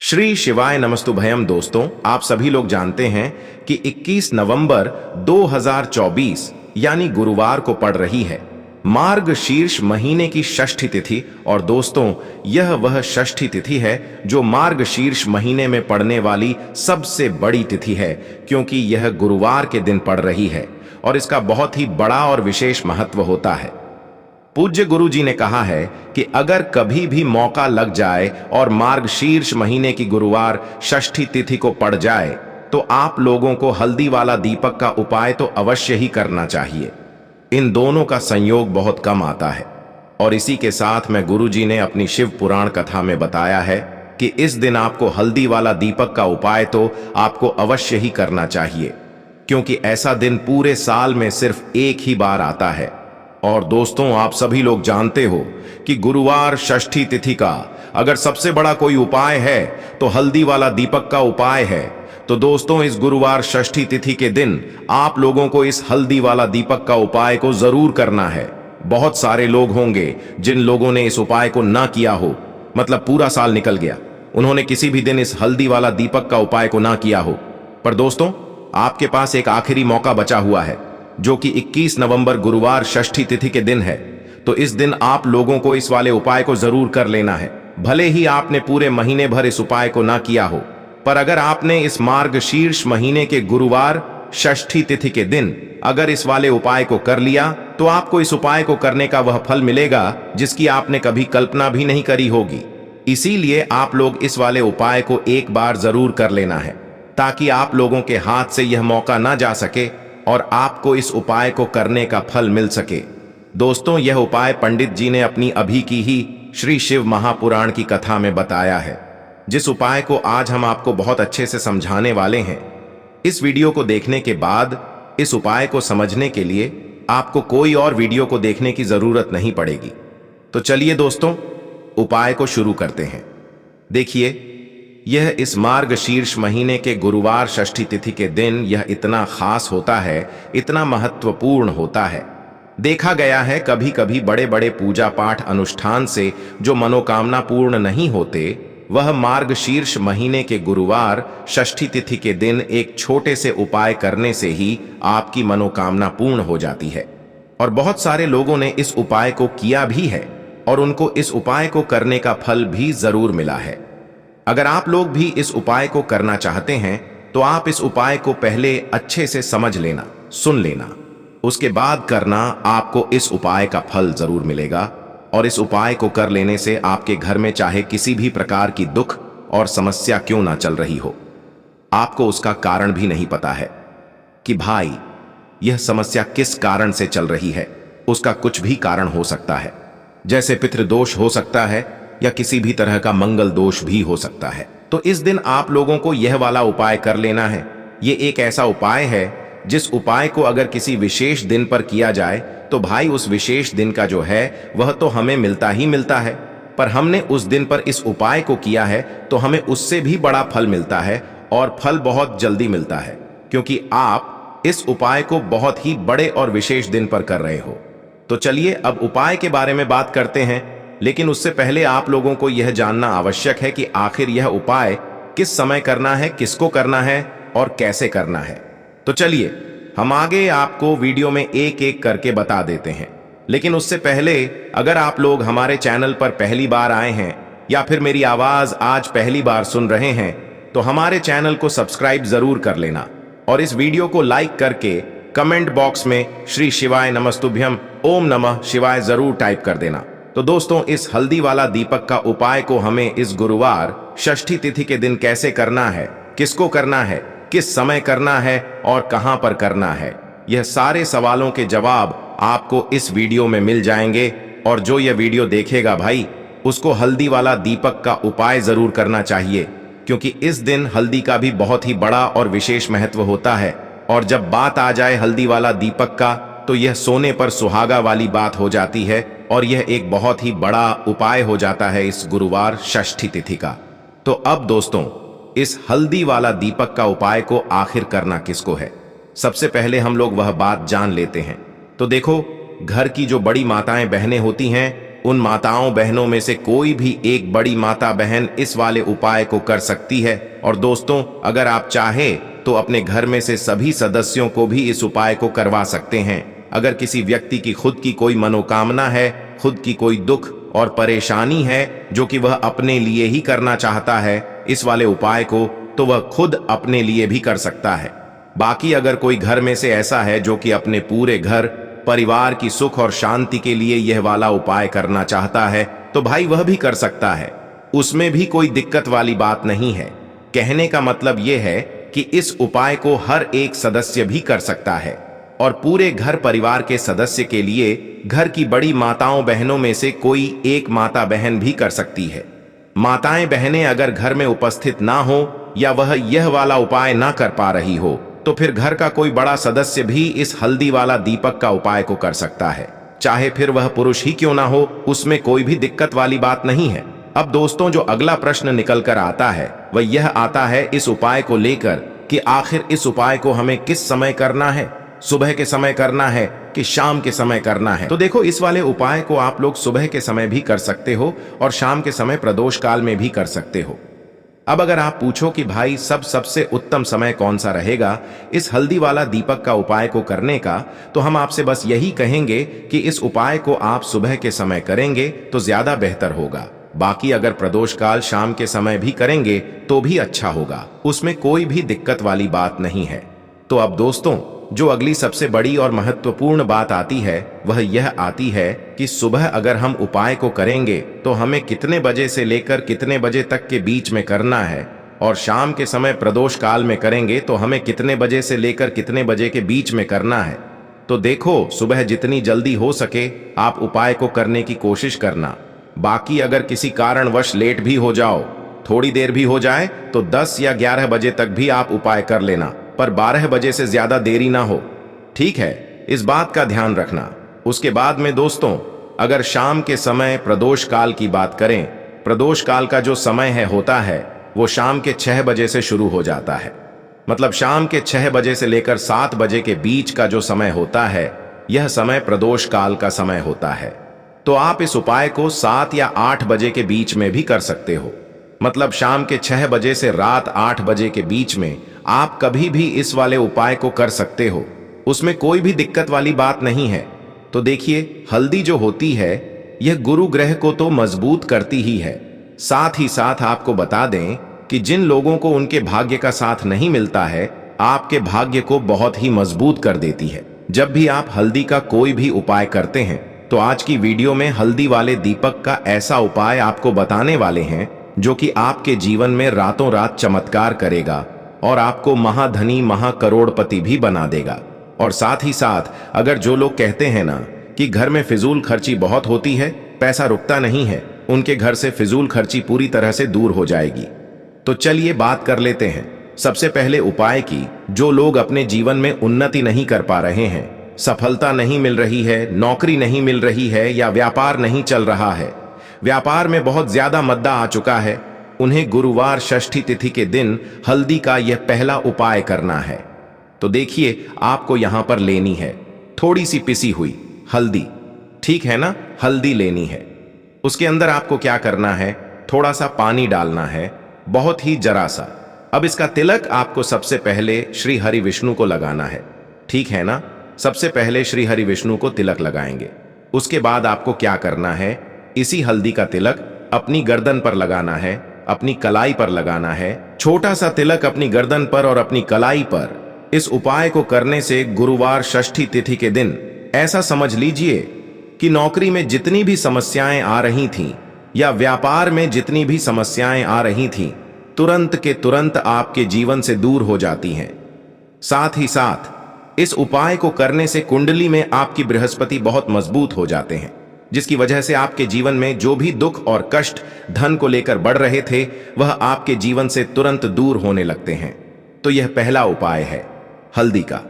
श्री शिवाय नमस्तुभयम। दोस्तों, आप सभी लोग जानते हैं कि 21 नवंबर 2024 यानी गुरुवार को पड़ रही है मार्गशीर्ष महीने की षष्ठी तिथि। और दोस्तों, यह वह षष्ठी तिथि है जो मार्गशीर्ष महीने में पड़ने वाली सबसे बड़ी तिथि है, क्योंकि यह गुरुवार के दिन पड़ रही है और इसका बहुत ही बड़ा और विशेष महत्व होता है। पूज्य गुरु जी ने कहा है कि अगर कभी भी मौका लग जाए और मार्गशीर्ष महीने की गुरुवार षष्ठी तिथि को पड़ जाए तो आप लोगों को हल्दी वाला दीपक का उपाय तो अवश्य ही करना चाहिए। इन दोनों का संयोग बहुत कम आता है और इसी के साथ में गुरु जी ने अपनी शिव पुराण कथा में बताया है कि इस दिन आपको हल्दी वाला दीपक का उपाय तो आपको अवश्य ही करना चाहिए, क्योंकि ऐसा दिन पूरे साल में सिर्फ एक ही बार आता है। और दोस्तों, आप सभी लोग जानते हो कि गुरुवार षष्ठी तिथि का अगर सबसे बड़ा कोई उपाय है तो हल्दी वाला दीपक का उपाय है। तो दोस्तों, इस गुरुवार षष्ठी तिथि के दिन आप लोगों को इस हल्दी वाला दीपक का उपाय को जरूर करना है। बहुत सारे लोग होंगे जिन लोगों ने इस उपाय को ना किया हो, मतलब पूरा साल निकल गया, उन्होंने किसी भी दिन इस हल्दी वाला दीपक का उपाय को ना किया हो। पर दोस्तों, आपके पास एक आखिरी मौका बचा हुआ है, जो कि 21 नवंबर गुरुवार षष्ठी तिथि के दिन है। तो इस दिन आप लोगों को इस वाले उपाय को जरूर कर लेना है। भले ही आपने पूरे महीने भर इस उपाय को ना किया हो, पर अगर आपने इस मार्गशीर्ष महीने के गुरुवार षष्ठी तिथि के दिन अगर इस वाले उपाय को कर लिया तो आपको इस उपाय को करने का वह फल मिलेगा जिसकी आपने कभी कल्पना भी नहीं करी होगी। इसीलिए आप लोग इस वाले उपाय को एक बार जरूर कर लेना है, ताकि आप लोगों के हाथ से यह मौका ना जा सके और आपको इस उपाय को करने का फल मिल सके। दोस्तों, यह उपाय पंडित जी ने अपनी अभी की ही श्री शिव महापुराण की कथा में बताया है, जिस उपाय को आज हम आपको बहुत अच्छे से समझाने वाले हैं। इस वीडियो को देखने के बाद इस उपाय को समझने के लिए आपको कोई और वीडियो को देखने की जरूरत नहीं पड़ेगी। तो चलिए दोस्तों, उपाय को शुरू करते हैं। देखिए, यह इस मार्गशीर्ष महीने के गुरुवार षष्ठी तिथि के दिन यह इतना खास होता है, इतना महत्वपूर्ण होता है। देखा गया है कभी कभी बड़े बड़े पूजा पाठ अनुष्ठान से जो मनोकामना पूर्ण नहीं होते, वह मार्गशीर्ष महीने के गुरुवार षष्ठी तिथि के दिन एक छोटे से उपाय करने से ही आपकी मनोकामना पूर्ण हो जाती है। और बहुत सारे लोगों ने इस उपाय को किया भी है और उनको इस उपाय को करने का फल भी जरूर मिला है। अगर आप लोग भी इस उपाय को करना चाहते हैं तो आप इस उपाय को पहले अच्छे से समझ लेना, सुन लेना, उसके बाद करना। आपको इस उपाय का फल जरूर मिलेगा और इस उपाय को कर लेने से आपके घर में चाहे किसी भी प्रकार की दुख और समस्या क्यों ना चल रही हो, आपको उसका कारण भी नहीं पता है कि भाई यह समस्या किस कारण से चल रही है। उसका कुछ भी कारण हो सकता है, जैसे पितृदोष हो सकता है या किसी भी तरह का मंगल दोष भी हो सकता है। तो इस दिन आप लोगों को यह वाला उपाय कर लेना है। ये एक ऐसा उपाय है जिस उपाय को अगर किसी विशेष दिन पर किया जाए तो भाई उस विशेष दिन का जो है वह तो हमें मिलता ही मिलता है, पर हमने उस दिन पर इस उपाय को किया है तो हमें उससे भी बड़ा फल मिलता है और फल बहुत जल्दी मिलता है, क्योंकि आप इस उपाय को बहुत ही बड़े और विशेष दिन पर कर रहे हो। तो चलिए अब उपाय के बारे में बात करते हैं, लेकिन उससे पहले आप लोगों को यह जानना आवश्यक है कि आखिर यह उपाय किस समय करना है, किसको करना है और कैसे करना है। तो चलिए हम आगे आपको वीडियो में एक एक करके बता देते हैं। लेकिन उससे पहले अगर आप लोग हमारे चैनल पर पहली बार आए हैं या फिर मेरी आवाज आज पहली बार सुन रहे हैं तो हमारे चैनल को सब्सक्राइब जरूर कर लेना और इस वीडियो को लाइक करके कमेंट बॉक्स में श्री शिवाय नमस्तुभ्यम ओम नमः शिवाय जरूर टाइप कर देना। तो दोस्तों, इस हल्दी वाला दीपक का उपाय को हमें इस गुरुवार षष्ठी तिथि के दिन कैसे करना है, किसको करना है, किस समय करना है और कहां पर करना है, यह सारे सवालों के जवाब आपको इस वीडियो में मिल जाएंगे। और जो यह वीडियो देखेगा भाई, उसको हल्दी वाला दीपक का उपाय जरूर करना चाहिए, क्योंकि इस दिन हल्दी का भी बहुत ही बड़ा और विशेष महत्व होता है। और जब बात आ जाए हल्दी वाला दीपक का तो यह सोने पर सुहागा वाली बात हो जाती है और यह एक बहुत ही बड़ा उपाय हो जाता है इस गुरुवार षष्ठी तिथि का। तो अब दोस्तों, इस हल्दी वाला दीपक का उपाय को आखिर करना किसको है, सबसे पहले हम लोग वह बात जान लेते हैं। तो देखो, घर की जो बड़ी माताएं बहनें होती हैं उन माताओं बहनों में से कोई भी एक बड़ी माता बहन इस वाले उपाय को कर सकती है। और दोस्तों, अगर आप चाहे तो अपने घर में से सभी सदस्यों को भी इस उपाय को करवा सकते हैं। अगर किसी व्यक्ति की खुद की कोई मनोकामना है, खुद की कोई दुख और परेशानी है जो कि वह अपने लिए ही करना चाहता है इस वाले उपाय को, तो वह खुद अपने लिए भी कर सकता है। बाकी अगर कोई घर में से ऐसा है जो कि अपने पूरे घर परिवार की सुख और शांति के लिए यह वाला उपाय करना चाहता है, तो भाई वह भी कर सकता है। उसमें भी कोई दिक्कत वाली बात नहीं है। कहने का मतलब यह है कि इस उपाय को हर एक सदस्य भी कर सकता है और पूरे घर परिवार के सदस्य के लिए घर की बड़ी माताओं बहनों में से कोई एक माता बहन भी कर सकती है। माताएं बहनें अगर घर में उपस्थित ना हो या वह यह वाला उपाय ना कर पा रही हो, तो फिर घर का कोई बड़ा सदस्य भी इस हल्दी वाला दीपक का उपाय को कर सकता है, चाहे फिर वह पुरुष ही क्यों ना हो। उसमें कोई भी दिक्कत वाली बात नहीं है। अब दोस्तों, जो अगला प्रश्न निकल कर आता है वह यह आता है इस उपाय को लेकर कि आखिर इस उपाय को हमें किस समय करना है, सुबह के समय करना है कि शाम के समय करना है। तो देखो, इस वाले उपाय को आप लोग सुबह के समय भी कर सकते हो और शाम के समय प्रदोष काल में भी कर सकते हो। अब अगर आप पूछो कि भाई सबसे उत्तम समय कौन सा रहेगा इस हल्दी वाला दीपक का उपाय को करने का, तो हम आपसे बस यही कहेंगे कि इस उपाय को आप सुबह के समय करेंगे तो ज्यादा बेहतर होगा। बाकी अगर प्रदोष काल शाम के समय भी करेंगे तो भी अच्छा होगा, उसमें कोई भी दिक्कत वाली बात नहीं है। तो अब दोस्तों, जो अगली सबसे बड़ी और महत्वपूर्ण बात आती है वह यह आती है कि सुबह अगर हम उपाय को करेंगे तो हमें कितने बजे से लेकर कितने बजे तक के बीच में करना है, और शाम के समय प्रदोष काल में करेंगे तो हमें कितने बजे से लेकर कितने बजे के बीच में करना है। तो देखो, सुबह जितनी जल्दी हो सके आप उपाय को करने की कोशिश करना। बाकी अगर किसी कारणवश लेट भी हो जाओ, थोड़ी देर भी हो जाए, तो 10 या 11 बजे तक भी आप उपाय कर लेना, पर 12 बजे से ज्यादा देरी ना हो, ठीक है? इस बात का ध्यान रखना। उसके बाद में दोस्तों, अगर शाम के समय प्रदोष काल की बात करें, प्रदोष काल का जो समय होता है वो शाम के 6 बजे से शुरू हो जाता है। मतलब शाम के 6 बजे से लेकर 7 बजे के बीच का जो समय होता है, यह समय प्रदोष काल का समय होता है। तो आप इस उपाय को 7 या 8 बजे के बीच में भी कर सकते हो। मतलब शाम के 6 बजे से रात 8 बजे के बीच में आप कभी भी इस वाले उपाय को कर सकते हो, उसमें कोई भी दिक्कत वाली बात नहीं है। तो देखिए, हल्दी जो होती है यह गुरु ग्रह को तो मजबूत करती ही है, साथ ही साथ आपको बता दें कि जिन लोगों को उनके भाग्य का साथ नहीं मिलता है, आपके भाग्य को बहुत ही मजबूत कर देती है। जब भी आप हल्दी का कोई भी उपाय करते हैं, तो आज की वीडियो में हल्दी वाले दीपक का ऐसा उपाय आपको बताने वाले हैं जो कि आपके जीवन में रातों रात चमत्कार करेगा और आपको महाधनी महाकरोड़पति भी बना देगा। और साथ ही साथ अगर जो लोग कहते हैं ना कि घर में फिजूल खर्ची बहुत होती है, पैसा रुकता नहीं है, उनके घर से फिजूल खर्ची पूरी तरह से दूर हो जाएगी। तो चलिए बात कर लेते हैं सबसे पहले उपाय की। जो लोग अपने जीवन में उन्नति नहीं कर पा रहे हैं, सफलता नहीं मिल रही है, नौकरी नहीं मिल रही है या व्यापार नहीं चल रहा है, व्यापार में बहुत ज्यादा मद्दा आ चुका है, उन्हें गुरुवार षष्ठी तिथि के दिन हल्दी का यह पहला उपाय करना है। तो देखिए, आपको यहां पर लेनी है थोड़ी सी पिसी हुई हल्दी, ठीक है ना? हल्दी लेनी है। उसके अंदर आपको क्या करना है, थोड़ा सा पानी डालना है, बहुत ही जरा सा। अब इसका तिलक आपको सबसे पहले श्री हरि विष्णु को लगाना है, ठीक है ना? सबसे पहले श्री हरि विष्णु को तिलक लगाएंगे। उसके बाद आपको क्या करना है, इसी हल्दी का तिलक अपनी गर्दन पर लगाना है, अपनी कलाई पर लगाना है। छोटा सा तिलक अपनी गर्दन पर और अपनी कलाई पर। इस उपाय को करने से गुरुवार षष्ठी तिथि के दिन ऐसा समझ लीजिए कि नौकरी में जितनी भी समस्याएं आ रही थीं या व्यापार में जितनी भी समस्याएं आ रही थीं, तुरंत के तुरंत आपके जीवन से दूर हो जाती हैं। साथ ही साथ इस उपाय को करने से कुंडली में आपकी बृहस्पति बहुत मजबूत हो जाते हैं, जिसकी वजह से आपके जीवन में जो भी दुख और कष्ट धन को लेकर बढ़ रहे थे, वह आपके जीवन से तुरंत दूर होने लगते हैं। तो यह पहला उपाय है हल्दी का।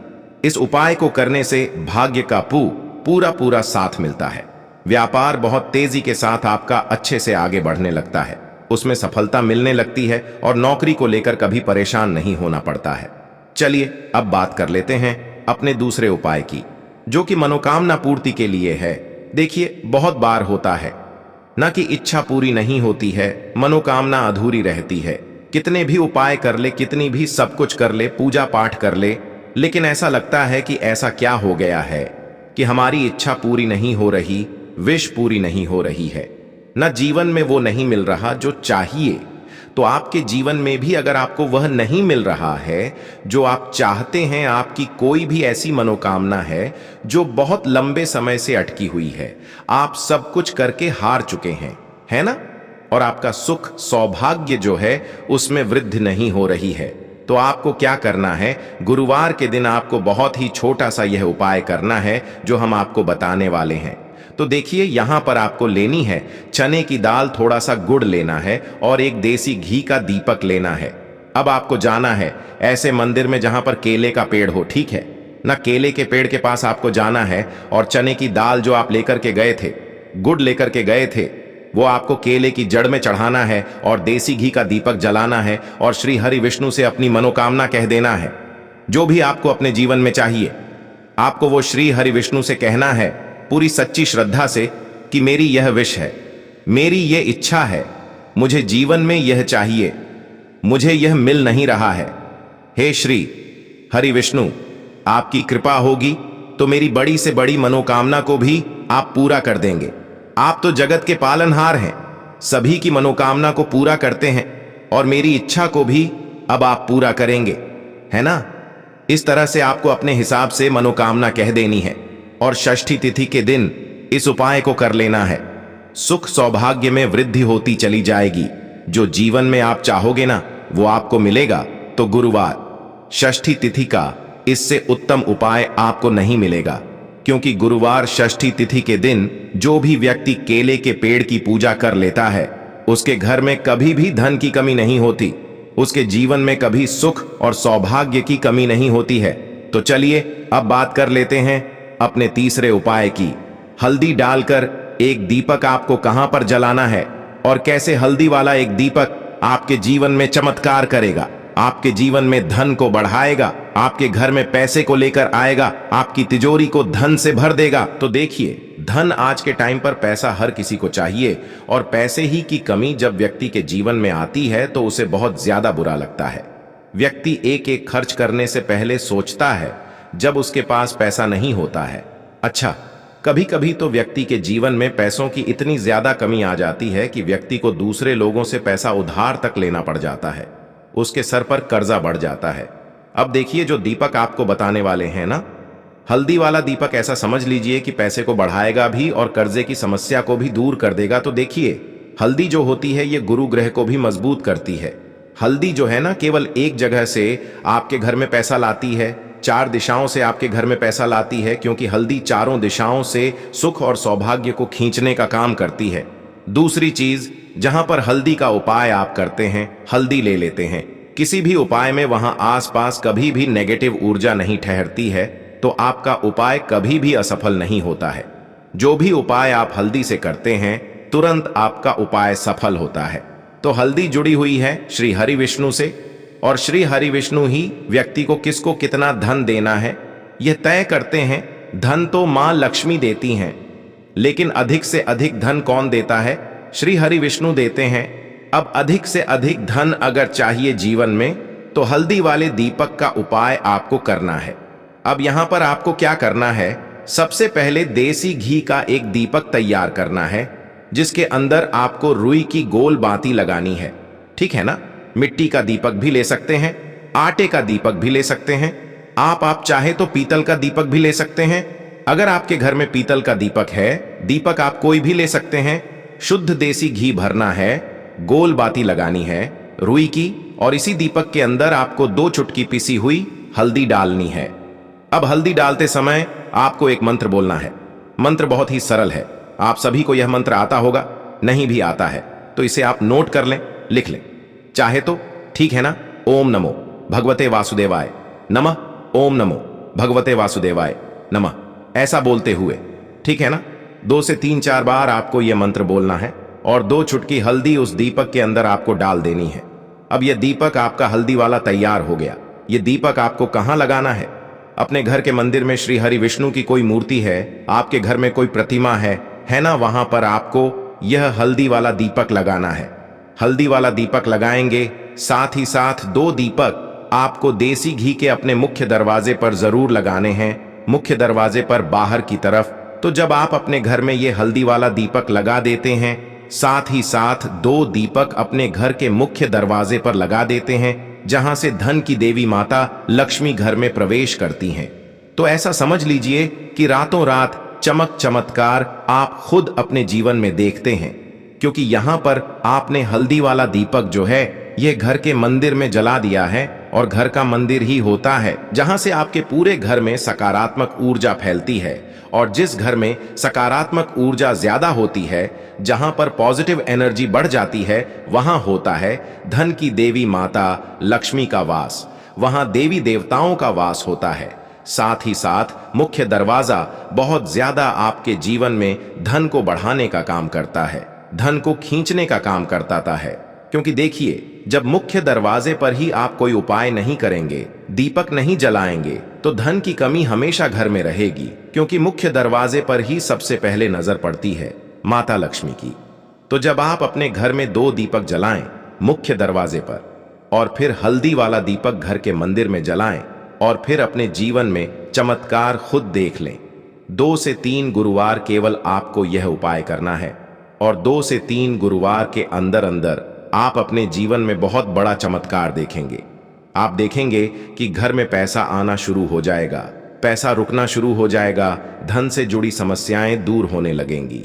इस उपाय को करने से भाग्य का पूरा साथ मिलता है। व्यापार बहुत तेजी के साथ आपका अच्छे से आगे बढ़ने लगता है, उसमें सफलता मिलने लगती है और नौकरी को लेकर कभी परेशान नहीं होना पड़ता है। चलिए अब बात कर लेते हैं अपने दूसरे उपाय की, जो कि मनोकामना पूर्ति के लिए है। देखिए, बहुत बार होता है न कि इच्छा पूरी नहीं होती है, मनोकामना अधूरी रहती है। कितने भी उपाय कर ले, कितनी भी सब कुछ कर ले, पूजा पाठ कर ले, लेकिन ऐसा लगता है कि ऐसा क्या हो गया है कि हमारी इच्छा पूरी नहीं हो रही, विश पूरी नहीं हो रही है, न जीवन में वो नहीं मिल रहा जो चाहिए। तो आपके जीवन में भी अगर आपको वह नहीं मिल रहा है जो आप चाहते हैं, आपकी कोई भी ऐसी मनोकामना है जो बहुत लंबे समय से अटकी हुई है, आप सब कुछ करके हार चुके हैं, है ना, और आपका सुख सौभाग्य जो है उसमें वृद्धि नहीं हो रही है, तो आपको क्या करना है? गुरुवार के दिन आपको बहुत ही छोटा सा यह उपाय करना है जो हम आपको बताने वाले हैं। तो देखिए, यहां पर आपको लेनी है चने की दाल, थोड़ा सा गुड़ लेना है और एक देसी घी का दीपक लेना है। अब आपको जाना है ऐसे मंदिर में जहां पर केले का पेड़ हो, ठीक है ना, केले के पेड़ के पास आपको जाना है और चने की दाल जो आप लेकर के गए थे, गुड़ लेकर के गए थे, वो आपको केले की जड़ में चढ़ाना है और देसी घी का दीपक जलाना है और श्री हरि विष्णु से अपनी मनोकामना कह देना है। जो भी आपको अपने जीवन में चाहिए, आपको वो श्री हरि विष्णु से कहना है पूरी सच्ची श्रद्धा से कि मेरी यह विश है, मेरी यह इच्छा है, मुझे जीवन में यह चाहिए, मुझे यह मिल नहीं रहा है। हे श्री हरि विष्णु, आपकी कृपा होगी तो मेरी बड़ी से बड़ी मनोकामना को भी आप पूरा कर देंगे। आप तो जगत के पालनहार हैं, सभी की मनोकामना को पूरा करते हैं और मेरी इच्छा को भी अब आप पूरा करेंगे, है ना। इस तरह से आपको अपने हिसाब से मनोकामना कह देनी है और षष्ठी तिथि के दिन इस उपाय को कर लेना है। सुख सौभाग्य में वृद्धि होती चली जाएगी। जो जीवन में आप चाहोगे ना, वो आपको मिलेगा। तो गुरुवार षष्ठी तिथि का इससे उत्तम उपाय आपको नहीं मिलेगा, क्योंकि गुरुवार षष्ठी तिथि के दिन जो भी व्यक्ति केले के पेड़ की पूजा कर लेता है, उसके घर में कभी भी धन की कमी नहीं होती, उसके जीवन में कभी सुख और सौभाग्य की कमी नहीं होती है। तो चलिए अब बात कर लेते हैं अपने तीसरे उपाय की। हल्दी डालकर एक दीपक आपको कहां पर जलाना है और कैसे हल्दी वाला एक दीपक आपके जीवन में चमत्कार करेगा, आपके जीवन में धन को बढ़ाएगा, आपके घर में पैसे को लेकर आएगा, आपकी तिजोरी को धन से भर देगा। तो देखिए, धन आज के टाइम पर पैसा हर किसी को चाहिए और पैसे ही की कमी जब व्यक्ति के जीवन में आती है तो उसे बहुत ज्यादा बुरा लगता है। व्यक्ति एक एक खर्च करने से पहले सोचता है जब उसके पास पैसा नहीं होता है। अच्छा, कभी कभी तो व्यक्ति के जीवन में पैसों की इतनी ज्यादा कमी आ जाती है कि व्यक्ति को दूसरे लोगों से पैसा उधार तक लेना पड़ जाता है, उसके सर पर कर्जा बढ़ जाता है। अब देखिए, जो दीपक आपको बताने वाले हैं ना, हल्दी वाला दीपक, ऐसा समझ लीजिए कि पैसे को बढ़ाएगा भी और कर्जे की समस्या को भी दूर कर देगा। तो देखिए, हल्दी जो होती है ये गुरु ग्रह को भी मजबूत करती है। हल्दी जो है ना, केवल एक जगह से आपके घर में पैसा लाती है, 4 दिशाओं से आपके घर में पैसा लाती है, क्योंकि हल्दी चारों दिशाओं से सुख और सौभाग्य को खींचने का काम करती है। दूसरी चीज, जहां पर हल्दी का उपाय आप करते हैं, हल्दी ले लेते हैं, किसी भी उपाय में वहां आसपास कभी भी नेगेटिव ऊर्जा नहीं ठहरती है, तो आपका उपाय कभी भी असफल नहीं होता है। जो भी उपाय आप हल्दी से करते हैं, तुरंत आपका उपाय सफल होता है। तो हल्दी जुड़ी हुई है श्री हरि विष्णु से, और श्री हरि विष्णु ही व्यक्ति को किसको कितना धन देना है यह तय करते हैं। धन तो मां लक्ष्मी देती हैं, लेकिन अधिक से अधिक धन कौन देता है? श्री हरि विष्णु देते हैं। अब अधिक से अधिक धन अगर चाहिए जीवन में, तो हल्दी वाले दीपक का उपाय आपको करना है। अब यहां पर आपको क्या करना है? सबसे पहले देसी घी का एक दीपक तैयार करना है, जिसके अंदर आपको रुई की गोल बाती लगानी है, ठीक है ना। मिट्टी का दीपक भी ले सकते हैं, आटे का दीपक भी ले सकते हैं, आप चाहे तो पीतल का दीपक भी ले सकते हैं। अगर आपके घर में पीतल का दीपक है, दीपक आप कोई भी ले सकते हैं। शुद्ध देसी घी भरना है, गोल बाती लगानी है रुई की, और इसी दीपक के अंदर आपको 2 चुटकी पिसी हुई हल्दी डालनी है। अब हल्दी डालते समय आपको एक मंत्र बोलना है। मंत्र बहुत ही सरल है, आप सभी को यह मंत्र आता होगा, नहीं भी आता है तो इसे आप नोट कर लें, लिख लें, चाहे तो, ठीक है ना। ओम नमो भगवते वासुदेवाय नमः, ओम नमो भगवते वासुदेवाय नमः, ऐसा बोलते हुए, ठीक है ना। 2 से 3-4 बार आपको यह मंत्र बोलना है और 2 चुटकी हल्दी उस दीपक के अंदर आपको डाल देनी है। अब यह दीपक आपका हल्दी वाला तैयार हो गया। यह दीपक आपको कहां लगाना है? अपने घर के मंदिर में श्री हरि विष्णु की कोई मूर्ति है, आपके घर में कोई प्रतिमा है ना, वहां पर आपको यह हल्दी वाला दीपक लगाना है। हल्दी वाला दीपक लगाएंगे, साथ ही साथ 2 दीपक आपको देसी घी के अपने मुख्य दरवाजे पर जरूर लगाने हैं, मुख्य दरवाजे पर बाहर की तरफ। तो जब आप अपने घर में ये हल्दी वाला दीपक लगा देते हैं, साथ ही साथ 2 दीपक अपने घर के मुख्य दरवाजे पर लगा देते हैं, जहां से धन की देवी माता लक्ष्मी घर में प्रवेश करती हैं, तो ऐसा समझ लीजिए कि रातों रात चमक चमत्कार आप खुद अपने जीवन में देखते हैं, क्योंकि यहां पर आपने हल्दी वाला दीपक जो है यह घर के मंदिर में जला दिया है, और घर का मंदिर ही होता है जहां से आपके पूरे घर में सकारात्मक ऊर्जा फैलती है। और जिस घर में सकारात्मक ऊर्जा ज्यादा होती है, जहां पर पॉजिटिव एनर्जी बढ़ जाती है, वहां होता है धन की देवी माता लक्ष्मी का वास, वहां देवी देवताओं का वास होता है। साथ ही साथ मुख्य दरवाजा बहुत ज्यादा आपके जीवन में धन को बढ़ाने का काम करता है, धन को खींचने का काम करता है। क्योंकि देखिए, जब मुख्य दरवाजे पर ही आप कोई उपाय नहीं करेंगे, दीपक नहीं जलाएंगे, तो धन की कमी हमेशा घर में रहेगी, क्योंकि मुख्य दरवाजे पर ही सबसे पहले नजर पड़ती है माता लक्ष्मी की। तो जब आप अपने घर में 2 दीपक जलाएं मुख्य दरवाजे पर, और फिर हल्दी वाला दीपक घर के मंदिर में जलाएं, और फिर अपने जीवन में चमत्कार खुद देख लें। 2 से 3 गुरुवार केवल आपको यह उपाय करना है, और 2 से 3 गुरुवार के अंदर अंदर आप अपने जीवन में बहुत बड़ा चमत्कार देखेंगे। आप देखेंगे कि घर में पैसा आना शुरू हो जाएगा, पैसा रुकना शुरू हो जाएगा, धन से जुड़ी समस्याएं दूर होने लगेंगी।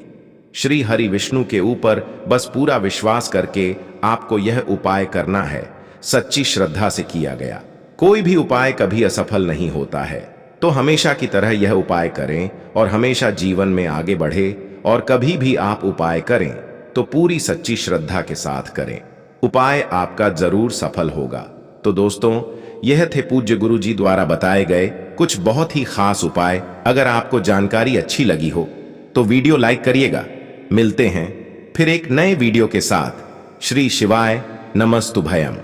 श्री हरि विष्णु के ऊपर बस पूरा विश्वास करके आपको यह उपाय करना है, सच्ची श्रद्धा से किया गया। कोई भी उपाय कभी असफल नहीं होता है, तो हमेशा की तरह यह उपाय करें और हमेशा जीवन में आगे बढ़े। और कभी भी आप उपाय करें तो पूरी सच्ची श्रद्धा के साथ करें, उपाय आपका जरूर सफल होगा। तो दोस्तों, यह थे पूज्य गुरु जी द्वारा बताए गए कुछ बहुत ही खास उपाय। अगर आपको जानकारी अच्छी लगी हो तो वीडियो लाइक करिएगा। मिलते हैं फिर एक नए वीडियो के साथ। श्री शिवाय नमस्तुभयम।